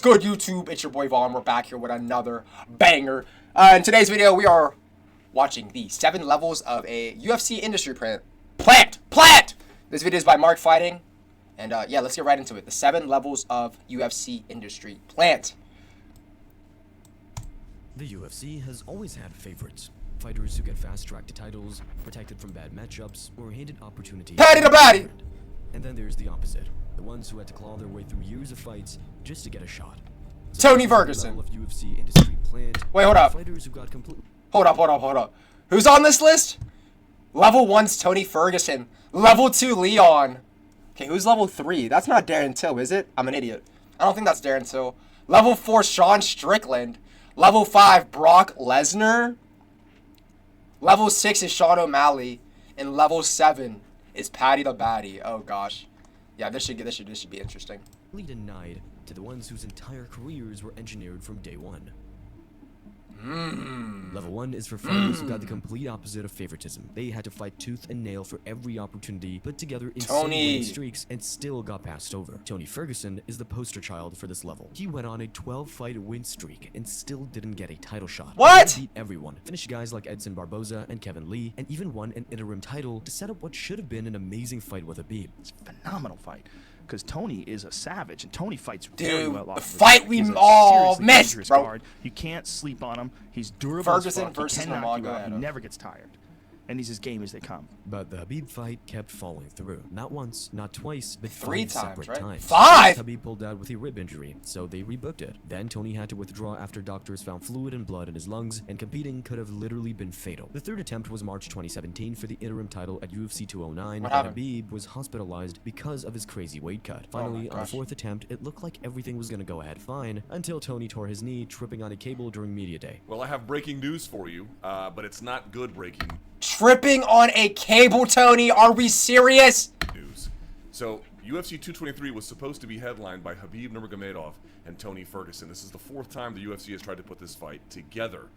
Good YouTube, it's your boy Vaughn. We're back here with another banger. In today's video, we are watching the 7 levels of a UFC industry plant. This video is by Mark Fighting, and yeah, let's get right into it. The 7 levels of UFC industry plant. The UFC has always had favorites. Fighters who get fast-tracked to titles, protected from bad matchups, or handed opportunities. Patty the Batty! And then there's the opposite. The ones who had to claw their way through years of fights just to get a shot. So Tony Ferguson. Of UFC industry plant. Wait, hold up. Fighters who got complete. Hold up. Who's on this list? Level 1's Tony Ferguson. Level 2, Leon. Okay, who's level 3? That's not Darren Till, is it? I'm an idiot. I don't think that's Darren Till. Level 4, Sean Strickland. Level 5, Brock Lesnar. Level 6 is Sean O'Malley. And level 7 is Patty the Batty. Oh gosh. Yeah, this should be interesting. Denied to the ones whose entire careers were engineered from day one. Level 1 is for fighters who got the complete opposite of favoritism. They had to fight tooth and nail for every opportunity, put together insane winning streaks, and still got passed over. Tony Ferguson is the poster child for this level. He went on a 12-fight win streak and still didn't get a title shot. What? He beat everyone, finished guys like Edson Barboza and Kevin Lee, and even won an interim title to set up what should have been an amazing fight with Habib. It's a phenomenal fight. Because Tony is a savage, and Tony fights very well. The fight we all missed, bro. Guard. You can't sleep on him. He's durable. Ferguson versus Namaga. He never gets tired, and he's as game as they come. But the Habib fight kept falling through. Not once, not twice, but 3 5 separate right? times. 5? Habib pulled out with a rib injury, so they rebooked it. Then Tony had to withdraw after doctors found fluid and blood in his lungs, and competing could have literally been fatal. The third attempt was March 2017 for the interim title at UFC 209, but Habib was hospitalized because of his crazy weight cut. Finally, on the 4th attempt, it looked like everything was going to go ahead fine, until Tony tore his knee tripping on a cable during media day. Well, I have breaking news for you, but it's not good breaking Tripping on a cable, Tony? Are we serious? news. So, UFC 223 was supposed to be headlined by Habib Nurmagomedov and Tony Ferguson. This is the 4th time the UFC has tried to put this fight together.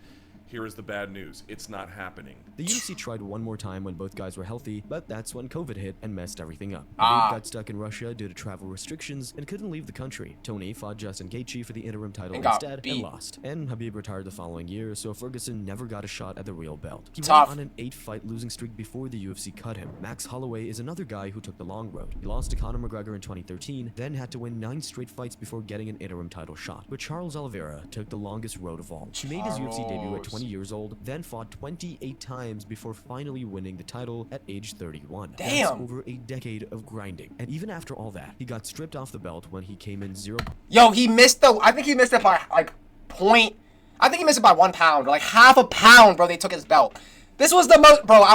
Here is the bad news. It's not happening. The UFC tried one more time when both guys were healthy, but that's when COVID hit and messed everything up. Habib got stuck in Russia due to travel restrictions and couldn't leave the country. Tony fought Justin Gaethje for the interim title instead and lost. And Habib retired the following year, so Ferguson never got a shot at the real belt. He went on an 8-fight losing streak before the UFC cut him. Max Holloway is another guy who took the long road. He lost to Conor McGregor in 2013, then had to win 9 straight fights before getting an interim title shot. But Charles Oliveira took the longest road of all. He made his UFC debut at 20 years old, then fought 28 times before finally winning the title at age 31. Damn! That's over a decade of grinding. And even after all that, he got stripped off the belt when he came in 0. Yo, he missed I think he missed it by like I think he missed it by 1 pound, like half a pound, bro. They took his belt. This was the most, bro.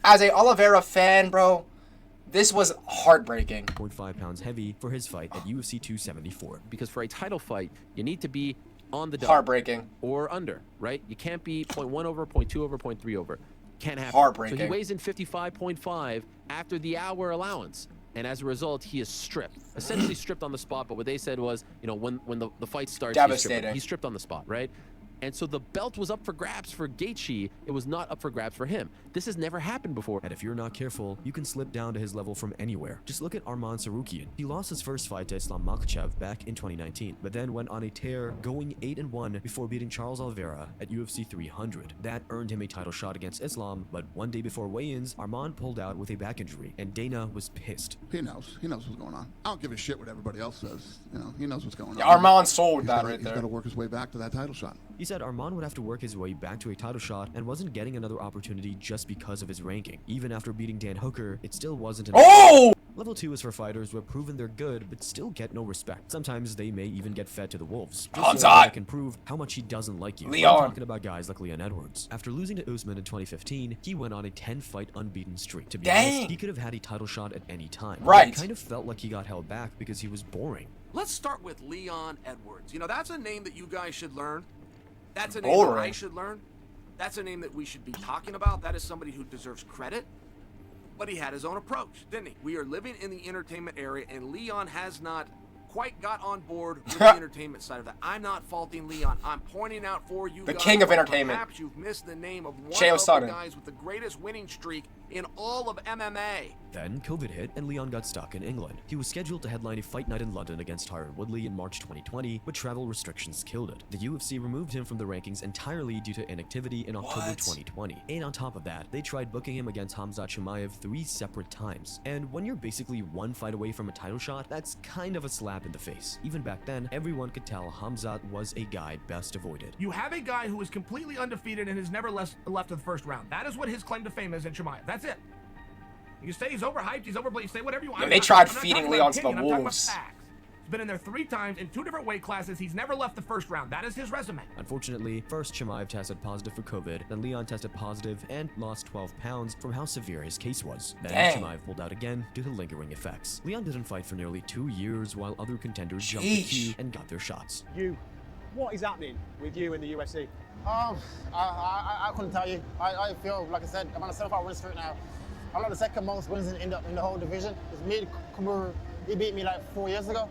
As a Oliveira fan, bro, this was heartbreaking. 0.5 pounds heavy for his fight at UFC 274. Because for a title fight, you need to be on the dot. Heartbreaking. Or under, right? You can't be 0.1 over, 0.2 over, 0.3 over. Can't happen. Heartbreaking. So he weighs in 55.5 after the hour allowance. And as a result, he is stripped. Essentially stripped on the spot, but what they said was, you know, when the fight starts, he's stripped on the spot, right? And so the belt was up for grabs for Gaethje. It was not up for grabs for him. This has never happened before. And if you're not careful, you can slip down to his level from anywhere. Just look at Arman Sarukian. He lost his first fight to Islam Makhachev back in 2019, but then went on a tear, going 8-1 before beating Charles Oliveira at UFC 300. That earned him a title shot against Islam, but one day before weigh-ins, Arman pulled out with a back injury, and Dana was pissed. He knows what's going on. I don't give a shit what everybody else says. You know, he knows what's going on. Yeah, Arman sold that right there. He's got to work his way back to that title shot. He said Arman would have to work his way back to a title shot and wasn't getting another opportunity just because of his ranking. Even after beating Dan Hooker, it still wasn't enough. Oh! Level 2 is for fighters who have proven they're good but still get no respect. Sometimes they may even get fed to the wolves. Just so they can prove how much he doesn't like you. Leon. I'm talking about guys like Leon Edwards. After losing to Usman in 2015, he went on a 10-fight unbeaten streak. To be honest, he could have had a title shot at any time. Right. It kind of felt like he got held back because he was boring. Let's start with Leon Edwards. You know, that's a name that you guys should learn. That's a name that I should learn. That's a name that we should be talking about. That is somebody who deserves credit. But he had his own approach, didn't he? We are living in the entertainment area, and Leon has not quite got on board with the entertainment side of that. I'm not faulting Leon. I'm pointing out for you the guys king of entertainment. Perhaps you've missed the name of one Chael of the Sonnen. guys with the greatest winning streak in all of MMA. Then COVID hit and Leon got stuck in England. He was scheduled to headline a fight night in London against Tyron Woodley in March 2020, but travel restrictions killed it. The UFC removed him from the rankings entirely due to inactivity in October 2020. And on top of that, they tried booking him against Khamzat Chimaev 3 separate times. And when you're basically one fight away from a title shot, that's kind of a slap in the face. Even back then, everyone could tell Khamzat was a guy best avoided. You have a guy who is completely undefeated and has never left in the first round. That is what his claim to fame is in Chimaev. That's it. You say he's overhyped, he's overplayed, say whatever you want. Yeah, they tried feeding Leon to the wolves. He's been in there 3 times in 2 different weight classes. He's never left the first round. That is his resume. Unfortunately, first Chimaev tested positive for COVID, then Leon tested positive and lost 12 pounds from how severe his case was. Then Chimaev pulled out again due to lingering effects. Leon didn't fight for nearly 2 years while other contenders jumped the queue and got their shots. What is happening with you in the UFC? I couldn't tell you. I feel, like I said, I'm on a 7-5 win streak now. I'm not the second most wins in the whole division. It's me, Kumuru. He beat me like 4 years ago.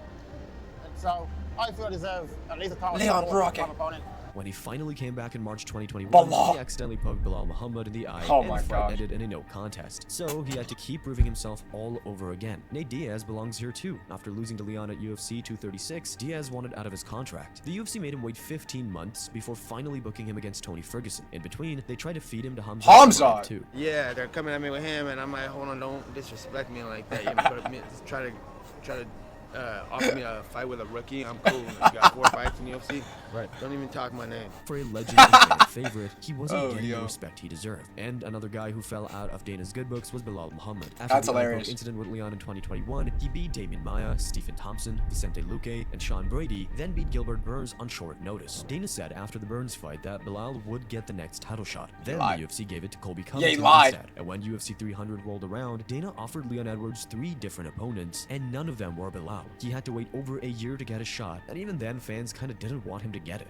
And so I feel I deserve at least a title Leon Brocken. opponent. When he finally came back in March 2021, he accidentally poked Bilal Muhammad in the eye and the fight ended in a no contest. So he had to keep proving himself all over again. Nate Diaz belongs here too. After losing to Leon at UFC 236, Diaz wanted out of his contract. The UFC made him wait 15 months before finally booking him against Tony Ferguson. In between, they tried to feed him to Khamzat too. Yeah, they're coming at me with him, and I'm like, hold on, don't disrespect me like that. You know, just try to offer me a fight with a rookie. I'm cool. I got 4 fights in the UFC. Right. Don't even talk my name. For a legend and fan favorite, he wasn't getting the respect he deserved. And another guy who fell out of Dana's good books was Bilal Muhammad. After the incident with Leon in 2021, he beat Damian Maia, Stephen Thompson, Vicente Luque, and Sean Brady, then beat Gilbert Burns on short notice. Dana said after the Burns fight that Bilal would get the next title shot. Then the UFC gave it to Colby Covington instead. And when UFC 300 rolled around, Dana offered Leon Edwards 3 different opponents, and none of them were Bilal. He had to wait over a year to get a shot, and even then fans kinda didn't want him to get it.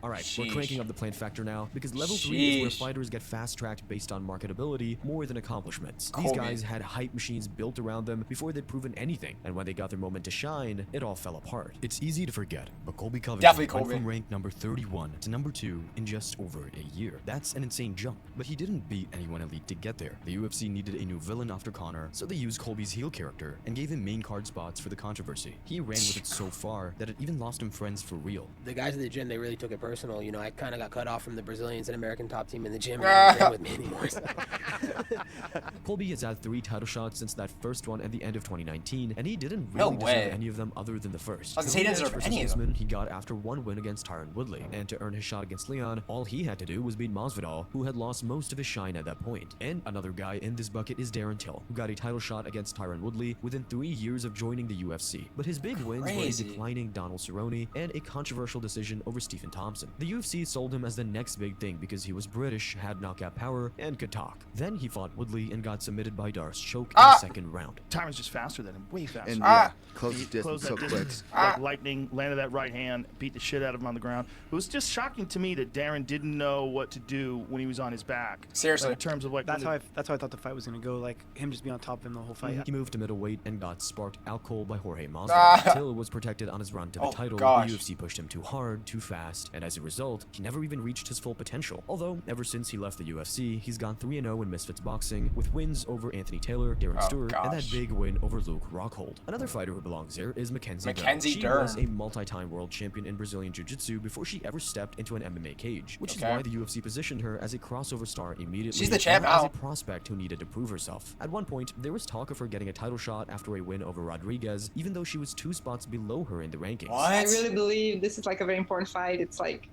Alright, we're cranking up the plan factor now, because level 3 is where fighters get fast-tracked based on marketability more than accomplishments. These guys had hype machines built around them before they'd proven anything, and when they got their moment to shine, it all fell apart. It's easy to forget, but Colby Covington went from rank number 31 to number 2 in just over a year. That's an insane jump, but he didn't beat anyone elite to get there. The UFC needed a new villain after Conor, so they used Colby's heel character and gave him main card spots for the controversy. He ran with it so far that it even lost him friends for real. The guys in the gym, they really took it personal. You know, I kind of got cut off from the Brazilians and American top team in the gym. And they with me anymore. Colby has had 3 title shots since that first one at the end of 2019, and he didn't really deserve any of them other than the first. He didn't deserve any of them. He got after 1 win against Tyron Woodley, and to earn his shot against Leon, all he had to do was beat Masvidal, who had lost most of his shine at that point. And another guy in this bucket is Darren Till, who got a title shot against Tyron Woodley within 3 years of joining the UFC. But his big wins were a declining Donald Cerrone and a controversial decision over Stephen Thompson. The UFC sold him as the next big thing because he was British, had knockout power, and could talk. Then he fought Woodley and got submitted by Darce choke in the second round. Tyron's just faster than him, way faster. And close distance so quick. Like lightning, landed that right hand, beat the shit out of him on the ground. It was just shocking to me that Darren didn't know what to do when he was on his back. Seriously. In terms of like that's how I thought the fight was gonna go. Like him just being on top of him the whole fight. He moved to middleweight and got sparked out cold by Jorge Masvidal. Till was protected on his run to the title. The UFC pushed him too hard, too fast, and as a result, he never even reached his full potential. Although, ever since he left the UFC, he's gone 3-0 in Misfits Boxing, with wins over Anthony Taylor, Darren Stewart, and that big win over Luke Rockhold. Another fighter who belongs here is Mackenzie Dern. She was a multi-time world champion in Brazilian Jiu-Jitsu before she ever stepped into an MMA cage, which is why the UFC positioned her as a crossover star immediately. She's the champ as a prospect who needed to prove herself. At one point, there was talk of her getting a title shot after a win over Rodriguez, even though she was 2 spots below her in the rankings. I really believe this is like a very important fight. It's like,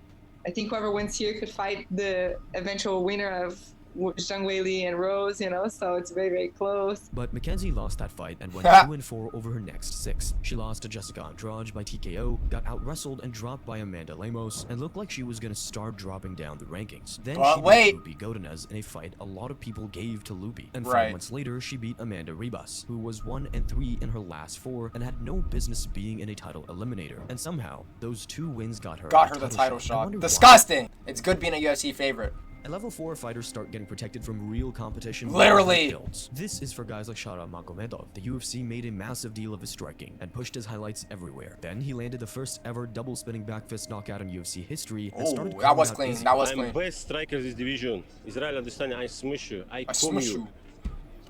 I think whoever wins here could fight the eventual winner of Zhang Weili and Rose, you know, so it's very, very close. But Mackenzie lost that fight and went 2-4 over her next 6. She lost to Jessica Andrade by TKO, got out-wrestled and dropped by Amanda Lemos, and looked like she was gonna start dropping down the rankings. Then she beat Lupi Godinez in a fight a lot of people gave to Lupi. And 5 months later, she beat Amanda Ribas, who was 1-3 in her last 4 and had no business being in a title eliminator. And somehow, those 2 wins got her the title shot. Disgusting! It's good being a UFC favorite. At level 4, fighters start getting protected from real competition. Literally. This is for guys like Sharam Magomedov. The UFC made a massive deal of his striking and pushed his highlights everywhere. Then he landed the first ever double spinning back fist knockout in UFC history. And started that was clean. That was clean. I'm best striker in this division. Israel, understand? I smush you. I smush you.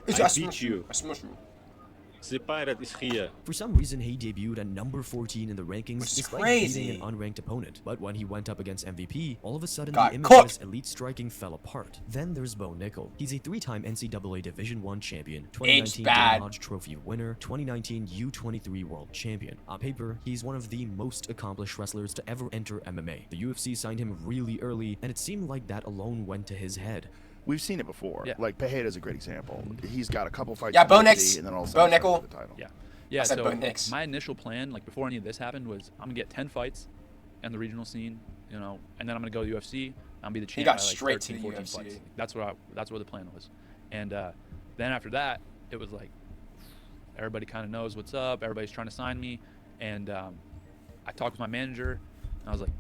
I beat you. I smush you. The pirate is here. For some reason, he debuted at number 14 in the rankings despite beating an unranked opponent. But when he went up against MVP, all of a sudden the image of his elite striking fell apart. Then there's Bo Nickel. He's a 3-time NCAA Division I champion, 2019 Dodge Trophy winner, 2019 U23 World Champion. On paper, he's one of the most accomplished wrestlers to ever enter MMA. The UFC signed him really early, and it seemed like that alone went to his head. We've seen it before. Yeah. Like Pereira's a great example. He's got a couple fights. Yeah, Bo Nix. And then all of a Bo sudden Nickel. the title. Yeah. So my initial plan, like before any of this happened, was I'm gonna get 10 fights on the regional scene, you know, and then I'm gonna go to UFC. I'm gonna be the champ. He got by, like, straight 13, to the 14 UFC. fights. That's what the plan was. And then after that, it was like everybody kind of knows what's up. Everybody's trying to sign me, and I talked with my manager, and I was like,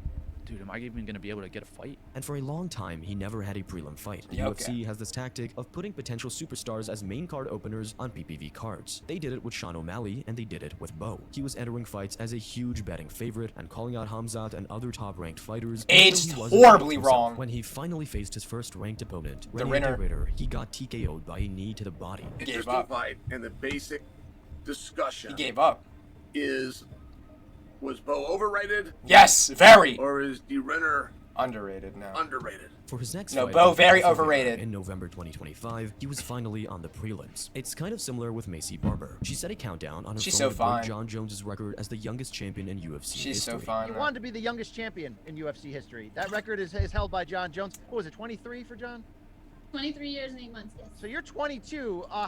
dude, am I even going to be able to get a fight? And for a long time, he never had a prelim fight. The UFC has this tactic of putting potential superstars as main card openers on PPV cards. They did it with Sean O'Malley, and they did it with Bo. He was entering fights as a huge betting favorite and calling out Hamzat and other top-ranked fighters. Aged horribly wrong. When he finally faced his first ranked opponent, the Ritter, he got TKO'd by a knee to the body. Interesting fight, and the basic discussion. He gave up. Was Bo overrated? Yes, very. Or is the Renner underrated now? Underrated. For his next fight, Bo very overrated. In November 2025, he was finally on the prelims. It's kind of similar with Macy Barber. She set a countdown on her phone to break John Jones' record as the youngest champion in UFC history. She's so fine. He wanted to be the youngest champion in UFC history. That record is held by John Jones. What was it, 23 for John? 23 years and 8 months, yes. So you're 22. Are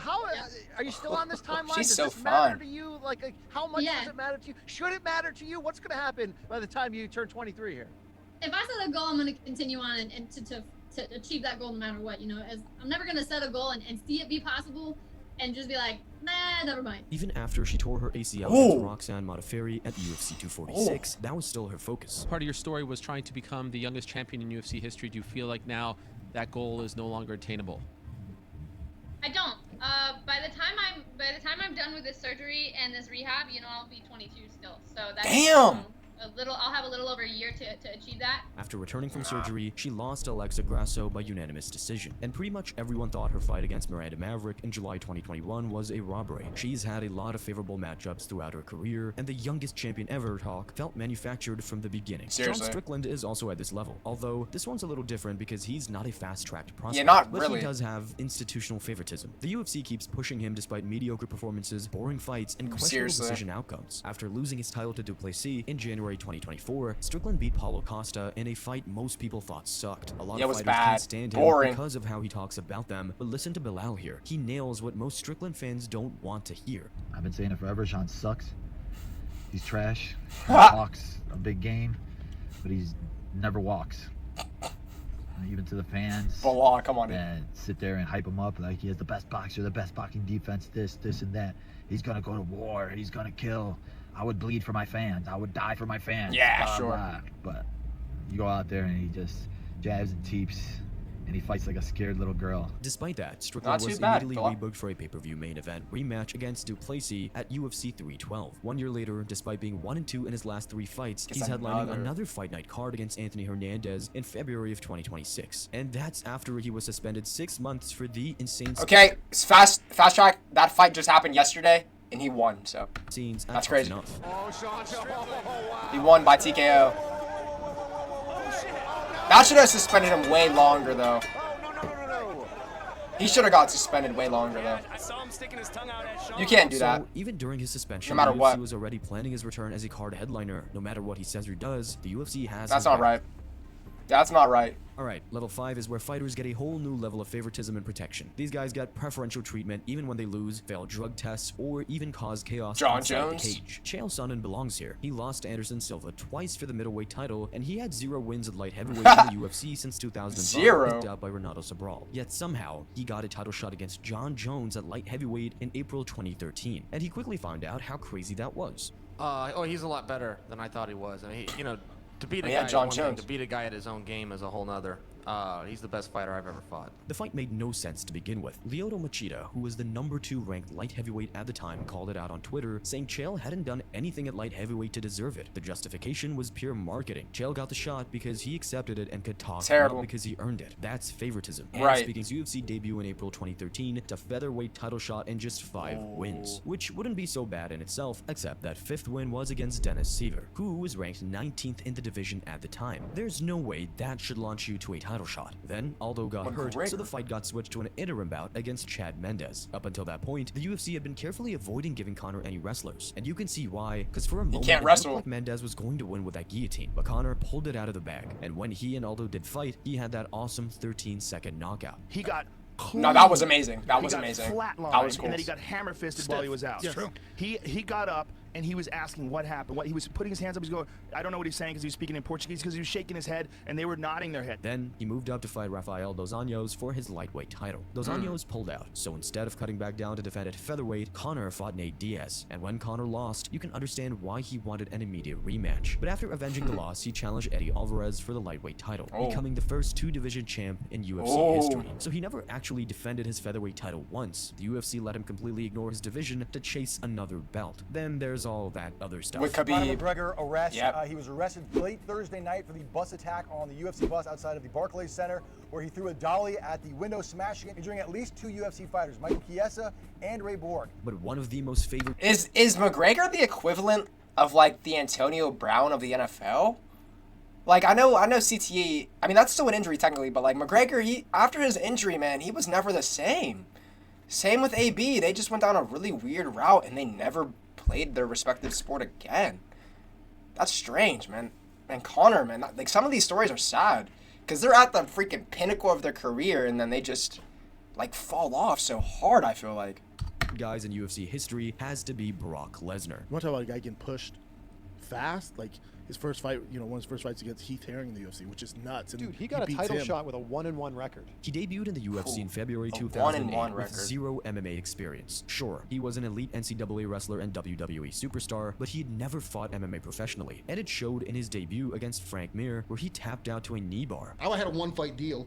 you still on this timeline? She's does so this matter fun. to you? Like how much does it matter to you? Should it matter to you? What's going to happen by the time you turn 23 here? If I set a goal, I'm going to continue on and to achieve that goal no matter what. You know, I'm never going to set a goal and see it be possible and just be like, nah, never mind. Even after she tore her ACL against Roxanne Modafferi at UFC 246, that was still her focus. Part of your story was trying to become the youngest champion in UFC history. Do you feel like now that goal is no longer attainable? I don't. By the time I'm done with this surgery and this rehab, you know, I'll be 22 still. So that's I'll have a little over a year to achieve that. After returning from surgery, she lost to Alexa Grasso by unanimous decision, and pretty much everyone thought her fight against Miranda Maverick in July 2021 was a robbery. She's had a lot of favorable matchups throughout her career, and the youngest champion ever talk felt manufactured from the beginning. Seriously. John Strickland is also at this level, although this one's a little different because he's not a fast-tracked prospect. Yeah, not but really. He does have institutional favoritism. The UFC keeps pushing him despite mediocre performances, boring fights, and questionable decision outcomes. After losing his title to Duplessis in January 2024, Strickland beat Paulo Costa in a fight most people thought sucked. A lot of fighters can't stand him because of how he talks about them, but listen to Bilal here. He nails what most Strickland fans don't want to hear. I've been saying it forever, Sean sucks. He's trash. He talks a big game, but he's never walks. Even to the fans. Bilal, come on, and sit there and hype him up like he has the best boxer, the best boxing defense, this, and that. He's gonna go to war. He's gonna kill. I would bleed for my fans. I would die for my fans. Yeah, blah, sure. Blah. But you go out there and he just jabs and teeps, and he fights like a scared little girl. Despite that, Strickland was immediately rebooked for a pay-per-view main event rematch against Duplessis at UFC 312. 1 year later, despite being 1-2 in his last 3 fights, he's headlining another Fight Night card against Anthony Hernandez in February of 2026. And that's after he was suspended 6 months for the insane... Okay, fast track. That fight just happened yesterday, and he won, so that's crazy. He won by TKO. That should have suspended him way longer, though. He should have got suspended way longer, though. You can't do that. Even during his suspension, no matter what, he was already planning his return as a card headliner. No matter what he says or does, the UFC has. That's not right. That's not right. Alright, level 5 is where fighters get a whole new level of favoritism and protection. These guys get preferential treatment even when they lose, fail drug tests, or even cause chaos John inside Jones. the cage. Chael Sonnen belongs here. He lost to Anderson Silva twice for the middleweight title, and he had 0 wins at light heavyweight in the UFC since 2005, 0. picked out by Renato Sobral. Yet somehow, he got a title shot against John Jones at light heavyweight in April 2013, and he quickly found out how crazy that was. He's a lot better than I thought he was. I mean, to beat a guy John Jones. To beat a guy at his own game is a whole nother. He's the best fighter I've ever fought. The fight made no sense to begin with. Lyoto Machida, who was the #2 ranked light heavyweight at the time, called it out on Twitter, saying Chael hadn't done anything at light heavyweight to deserve it. The justification was pure marketing. Chael got the shot because he accepted it and could talk, not because he earned it. That's favoritism. And speaking his UFC debut in April 2013, to featherweight title shot in just 5 wins, which wouldn't be so bad in itself, except that 5th win was against Dennis Siver, who was ranked 19th in the division at the time. There's no way that should launch you to a title shot. Then Aldo got hurt, so the fight got switched to an interim bout against Chad Mendes. Up until that point, the UFC had been carefully avoiding giving Conor any wrestlers, and you can see why, because for a moment it looked like Mendes was going to win with that guillotine, but Conor pulled it out of the bag, and when he and Aldo did fight, he had that awesome 13-second knockout. He got no, that was amazing. That was amazing. Flatlined, that was cool. And then he got hammer-fisted while he was out. Yes. True. He got up and he was asking what happened. He was putting his hands up. He's going, I don't know what he's saying because he was speaking in Portuguese, because he was shaking his head and they were nodding their head. Then he moved up to fight Rafael Dos Anjos for his lightweight title. Dos Anjos pulled out, so instead of cutting back down to defend at featherweight, Conor fought Nate Diaz. And when Conor lost, you can understand why he wanted an immediate rematch. But after avenging the loss, he challenged Eddie Alvarez for the lightweight title, becoming the first 2-division champ in UFC history. So he never actually defended his featherweight title once. The UFC let him completely ignore his division to chase another belt. Then there's all that other stuff. With Conor McGregor arrest. He was arrested late Thursday night for the bus attack on the UFC bus outside of the Barclays Center, where he threw a dolly at the window, smashing it, injuring at least 2 UFC fighters, Michael Chiesa and Ray Borg. But one of the most favored... Is McGregor the equivalent of, like, the Antonio Brown of the NFL? Like, I know CTE, I mean, that's still an injury technically, but, like, McGregor, after his injury, man, he was never the same. Same with AB. They just went down a really weird route, and they never played their respective sport again. That's strange, man. And Conor, man, like, some of these stories are sad, because they're at the freaking pinnacle of their career, and then they just, like, fall off so hard, I feel like. Guys in UFC history has to be Brock Lesnar. You want to talk about a guy getting pushed fast? Like, his first fight, one of his first fights against Heath Herring in the UFC, which is nuts. And dude, he got a title shot with a 1-1 record. He debuted in the UFC in February 2008 with 0 MMA experience. Sure, he was an elite NCAA wrestler and WWE superstar, but he'd never fought MMA professionally, and it showed in his debut against Frank Mir, where he tapped out to a knee bar. I had a 1-fight deal.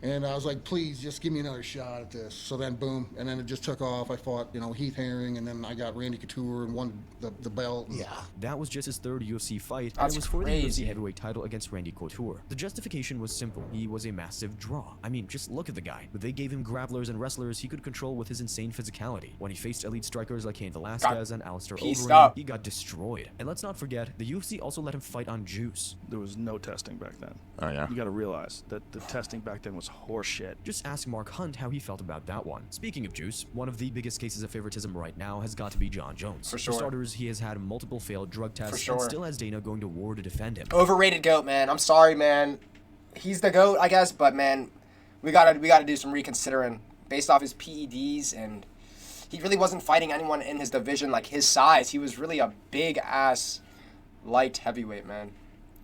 And I was like, please, just give me another shot at this. So then, boom, and then it just took off. I fought, Heath Herring, and then I got Randy Couture and won the belt. Yeah. That was just his 3rd UFC fight, and it was for the UFC heavyweight title against Randy Couture. The justification was simple. He was a massive draw. I mean, just look at the guy. But they gave him grapplers and wrestlers he could control with his insane physicality. When he faced elite strikers like Cain Velasquez and Alistair Overeem, he got destroyed. And let's not forget, the UFC also let him fight on juice. There was no testing back then. Oh, yeah? You got to realize that the testing back then was horseshit. Just ask Mark Hunt how he felt about that one. Speaking of juice, one of the biggest cases of favoritism right now has got to be Jon Jones. For sure. For starters, he has had multiple failed drug tests and still has Dana going to war to defend him. Overrated GOAT, man. I'm sorry, man. He's the GOAT, I guess, but man, we gotta do some reconsidering based off his PEDs, and he really wasn't fighting anyone in his division like his size. He was really a big ass light heavyweight, man.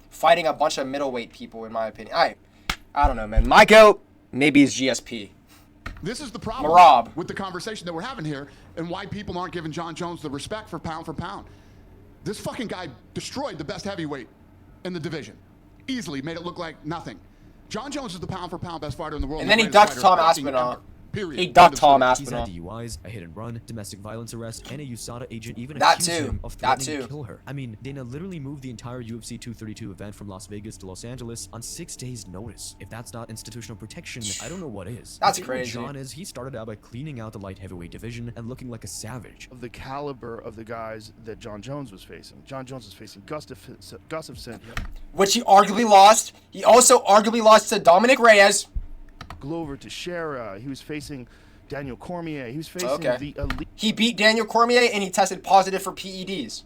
Fighting a bunch of middleweight people, in my opinion. I don't know, man. My GOAT maybe is GSP. This is the problem Marab. with the conversation that we're having here and why people aren't giving Jon Jones the respect for pound. This fucking guy destroyed the best heavyweight in the division. Easily made it look like nothing. Jon Jones is the pound for pound best fighter in the world. And then he ducked Tom Aspinall. Period. He ducked Tom Aspinall. He's had DUIs, a hit and run, domestic violence arrest, and a USADA agent even that accused too. him of threatening to kill her. I mean, Dana literally moved the entire UFC 232 event from Las Vegas to Los Angeles on 6 days' notice. If that's not institutional protection, I don't know what is. That's crazy. What Jon is, he started out by cleaning out the light heavyweight division and looking like a savage. Of the caliber of the guys that Jon Jones was facing. Jon Jones was facing Gustafsson. Which he arguably lost. He also arguably lost to Dominic Reyes. Glover Teixeira. He was facing Daniel Cormier. He was facing the elite. He beat Daniel Cormier and he tested positive for PEDs.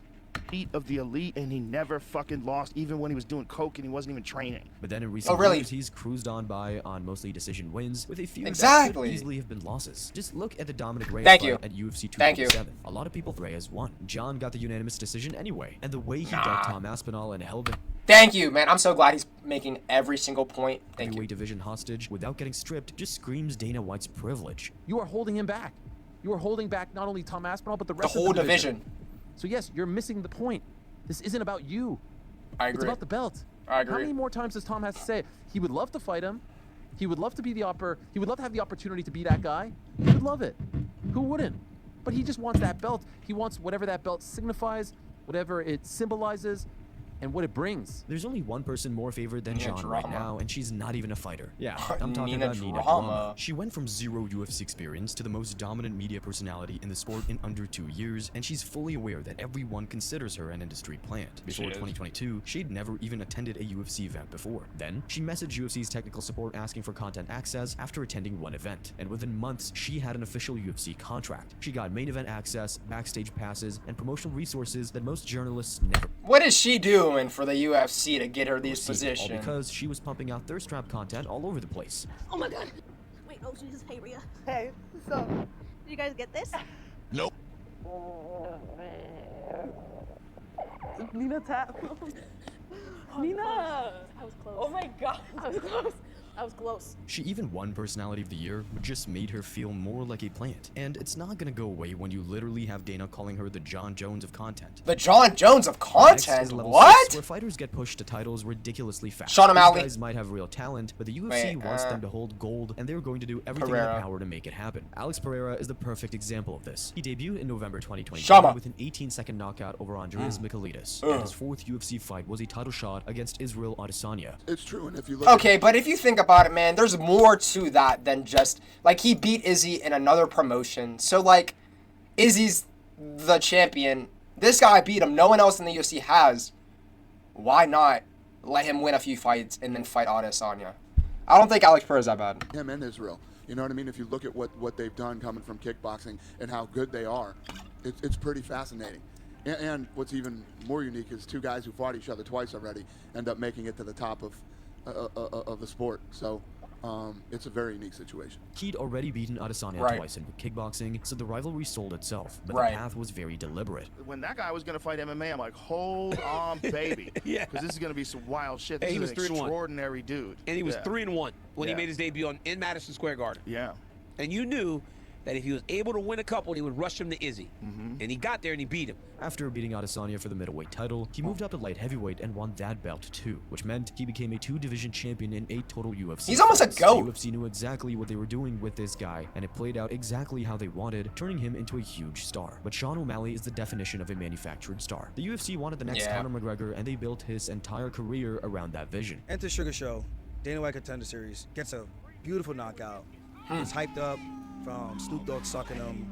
Elite of the elite, and he never fucking lost, even when he was doing coke and he wasn't even training. But then in recent years, he's cruised on by on mostly decision wins, with a few that could easily have been losses. Just look at the Dominic Reyes fight at UFC 247. A lot of people Reyes won. Jon got the unanimous decision anyway, and the way he ducked Tom Aspinall and held him. Thank you, man. I'm so glad he's making every single point. Thank you. Heavyweight division hostage without getting stripped just screams Dana White's privilege. You are holding him back. You are holding back not only Tom Aspinall, but the rest of the whole division. So yes, you're missing the point. This isn't about you. I agree. It's about the belt. I agree. How many more times does Tom have to say it? He would love to fight him. He would love to be he would love to have the opportunity to be that guy. He would love it. Who wouldn't? But he just wants that belt. He wants whatever that belt signifies, whatever it symbolizes, and what it brings. There's only one person more favored than John right now, and she's not even a fighter. Yeah, I'm talking Nina about Nina Drama. Drama. She went from 0 UFC experience to the most dominant media personality in the sport in under 2 years, and she's fully aware that everyone considers her an industry plant. Before 2022, she'd never even attended a UFC event before. Then, she messaged UFC's technical support asking for content access after attending one event, and within months, she had an official UFC contract. She got main event access, backstage passes, and promotional resources that most journalists never. What is she doing for the UFC to get her these positions? All because she was pumping out thirst trap content all over the place. Oh my god. Wait, oh Jesus, hey Rhea. Hey, what's up? Did you guys get this? Nope. Nina tap. Nina! I was close. Oh my god. I was close. I was close. She even won Personality of the Year, which just made her feel more like a plant. And it's not gonna go away when you literally have Dana calling her the John Jones of content. The John Jones of content? Next is level What? 6, where fighters get pushed to titles ridiculously fast. Sean O'Malley. These guys might have real talent, but the UFC wants them to hold gold, and they're going to do everything in their power to make it happen. Alex Pereira is the perfect example of this. He debuted in November 2022 with an 18-second knockout over Andreas Michailidis, and his 4th UFC fight was a title shot against Israel Adesanya. It's true, and if you look okay, but if you think about it, man, there's more to that than just, like, he beat Izzy in another promotion. So, like, Izzy's the champion. This guy beat him. No one else in the UFC has. Why not let him win a few fights and then fight Adesanya? I don't think Alex Pereira's that bad. Him and Israel. You know what I mean? If you look at what they've done coming from kickboxing and how good they are, it's pretty fascinating. And what's even more unique is 2 guys who fought each other twice already end up making it to the top of the sport. So it's a very unique situation. He'd already beaten Adesanya twice in kickboxing, so the rivalry sold itself, but the path was very deliberate. When that guy was going to fight MMA, I'm like, hold on, baby. Yeah. Because this is going to be some wild shit. This Hey, he is was an 3-1. extraordinary dude. And he was 3-1 when he Yeah. made his debut in Madison Square Garden. Yeah. And you knew that if he was able to win a couple, he would rush him to Izzy. And he got there and he beat him. After beating Adesanya for the middleweight title, he moved up to light heavyweight and won that belt too, which meant he became a 2-division champion in 8 total UFC He's almost a fights. GOAT. The UFC knew exactly what they were doing with this guy, and it played out exactly how they wanted, turning him into a huge star. But Sean O'Malley is the definition of a manufactured star. The UFC wanted the next Conor McGregor, and they built his entire career around that vision. Enter Sugar Show, Dana White Contender Series, gets a beautiful knockout. Gets hyped up from Snoop Dogg sucking him.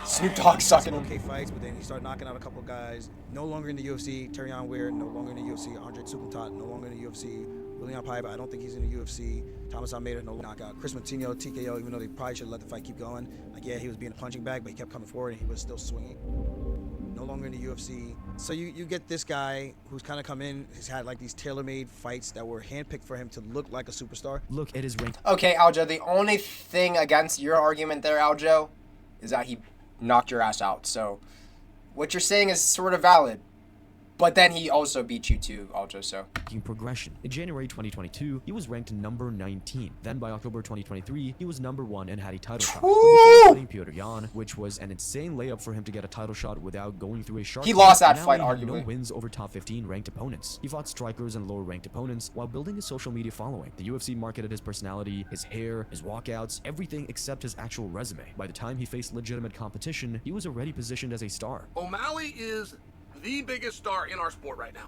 Snoop Dogg sucking him. Okay fights, but then he started knocking out a couple guys. No longer in the UFC. Terrion Weir, no longer in the UFC. Andre Sukuntat, no longer in the UFC. William Piper, I don't think he's in the UFC. Thomas Almeida, no knockout. Chris Martino, TKO, even though they probably should have let the fight keep going. Like, yeah, he was being a punching bag, but he kept coming forward and he was still swinging. No longer in the UFC. So you get this guy who's kind of come in, he's had like these tailor-made fights that were handpicked for him to look like a superstar. Look at his rank. Okay, Aljo, the only thing against your argument there, Aljo, is that he knocked your ass out. So what you're saying is sort of valid. But then he also beat you too, Aljo, so. Progression. In January 2022, he was ranked number 19. Then by October 2023, he was number 1 and had a title shot. Before fighting Petr Yan, which was an insane layup for him to get a title shot without going through a shark. He lost that now fight, he had arguably. no wins over top 15 ranked opponents. He fought strikers and lower ranked opponents while building his social media following. The UFC marketed his personality, his hair, his walkouts, everything except his actual resume. By the time he faced legitimate competition, he was already positioned as a star. O'Malley is the biggest star in our sport right now.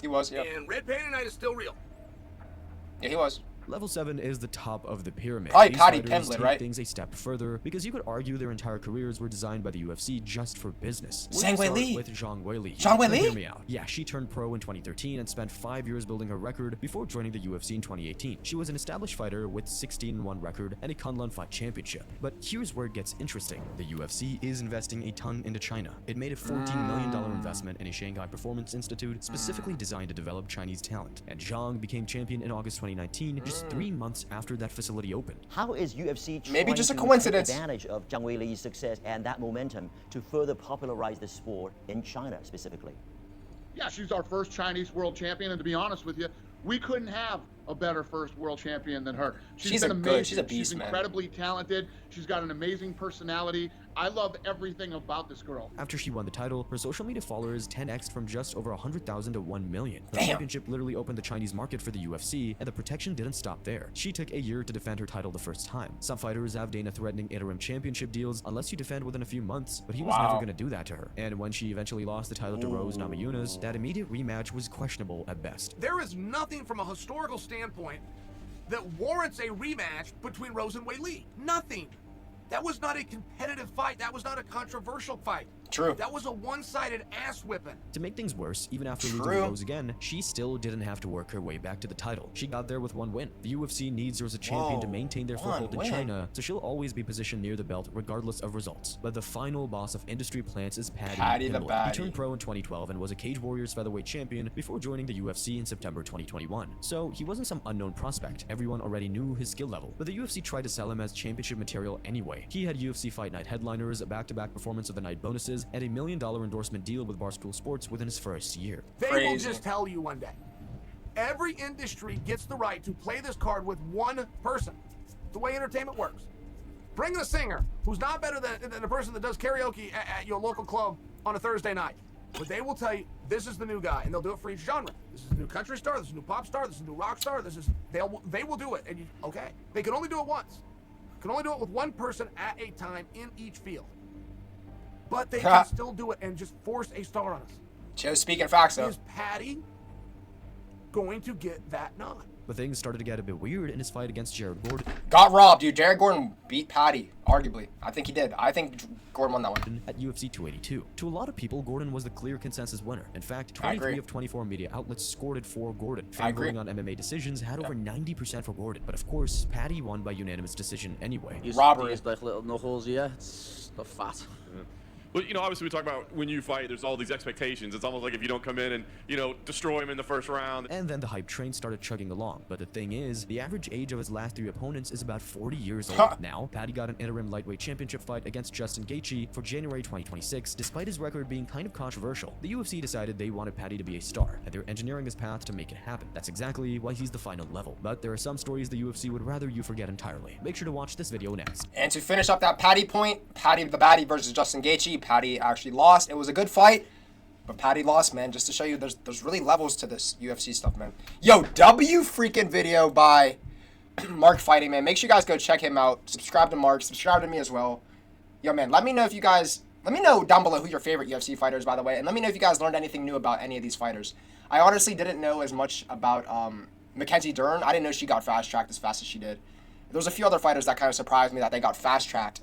He was, yeah. And Red Panda Night is still real. Yeah, he was. Level 7 is the top of the pyramid. Probably These Patty fighters Pimblett, take right? things a step further because you could argue their entire careers were designed by the UFC just for business. Zhang Wei Li. With Zhang Wei Li. Zhang Wei Li? Hear me out. Yeah, she turned pro in 2013 and spent 5 years building her record before joining the UFC in 2018. She was an established fighter with 16-1 record and a Kunlun Fight Championship. But here's where it gets interesting. The UFC is investing a ton into China. It made a $14 million investment in a Shanghai Performance Institute specifically designed to develop Chinese talent. And Zhang became champion in August 2019, just 3 months after that facility opened. How is UFC Maybe just a trying to coincidence. take advantage of Zhang Wei Li's success and that momentum to further popularize the sport in China specifically? Yeah, she's our first Chinese world champion, and to be honest with you, we couldn't have a better first world champion than her. She's been amazing. She's a beast, She's man. incredibly talented. She's got an amazing personality. I love everything about this girl. After she won the title, her social media followers 10x'd from just over 100,000 to 1 million. The Damn. championship literally opened the Chinese market for the UFC, and the protection didn't stop there. She took a year to defend her title the first time. Some fighters have Dana threatening interim championship deals unless you defend within a few months, but he was never going to do that to her. And when she eventually lost the title to Rose Namajunas, that immediate rematch was questionable at best. There is nothing from a historical standpoint that warrants a rematch between Rose and Wei Li. Nothing. That was not a competitive fight. That was not a controversial fight. True. That was a one-sided ass whipping. To make things worse, even after losing to Rose again, she still didn't have to work her way back to the title. She got there with one win. The UFC needs her as a champion to maintain their foothold in China, so she'll always be positioned near the belt regardless of results. But the final boss of industry plants is Paddy the Baddy. He turned pro in 2012 and was a Cage Warriors featherweight champion before joining the UFC in September 2021. So he wasn't some unknown prospect. Everyone already knew his skill level, but the UFC tried to sell him as championship material anyway. He had UFC Fight Night headliners, back-to-back performance of the night bonuses, and $1 million endorsement deal with Barstool Sports within his first year. They will just tell you one day. Every industry gets the right to play this card with one person. The way entertainment works. Bring a singer who's not better than a person that does karaoke at your local club on a Thursday night. But they will tell you, this is the new guy, and they'll do it for each genre. This is a new country star, this is a new pop star, this is a new rock star, they will do it. And okay, they can only do it once. Can only do it with one person at a time in each field. But they can still do it and just force a star on us. Joe speaking facts, though. Is Paddy going to get that nod? But things started to get a bit weird in his fight against Jared Gordon. Got robbed, dude. Jared Gordon beat Paddy, arguably. I think he did. I think Gordon won that one. At UFC 282. To a lot of people, Gordon was the clear consensus winner. In fact, 23 of 24 media outlets scored it for Gordon. Fan voting on MMA decisions had over 90% for Gordon. But of course, Paddy won by unanimous decision anyway. Robbery. These like little knuckles, yeah. It's the fat. Yeah. Well, you know, obviously we talk about when you fight, there's all these expectations. It's almost like if you don't come in and, you know, destroy him in the first round. And then the hype train started chugging along. But the thing is, the average age of his last 3 opponents is about 40 years old. Now, Paddy got an interim lightweight championship fight against Justin Gaethje for January 2026, despite his record being kind of controversial. The UFC decided they wanted Paddy to be a star, and they're engineering his path to make it happen. That's exactly why he's the final level. But there are some stories the UFC would rather you forget entirely. Make sure to watch this video next. And to finish up that Paddy point, Paddy the Baddy versus Justin Gaethje. Paddy actually lost. It was a good fight, but Paddy lost, man. Just to show you, there's really levels to this UFC stuff, man. Yo, W freaking video by Mark Fighting, man. Make sure you guys go check him out. Subscribe to Mark. Subscribe to me as well. Yo, man, let me know if you guys... Let me know down below who your favorite UFC fighter is, by the way. And let me know if you guys learned anything new about any of these fighters. I honestly didn't know as much about Mackenzie Dern. I didn't know she got fast-tracked as fast as she did. There was a few other fighters that kind of surprised me that they got fast-tracked.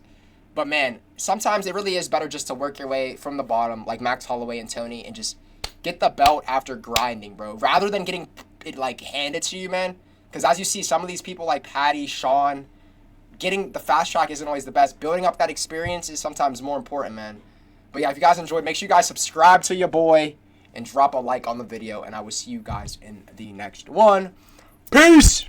But, man, sometimes it really is better just to work your way from the bottom, like Max Holloway and Tony, and just get the belt after grinding, bro. Rather than getting it, like, handed to you, man. Because as you see, some of these people like Paddy, Sean, getting the fast track isn't always the best. Building up that experience is sometimes more important, man. But, yeah, if you guys enjoyed, make sure you guys subscribe to your boy and drop a like on the video. And I will see you guys in the next one. Peace!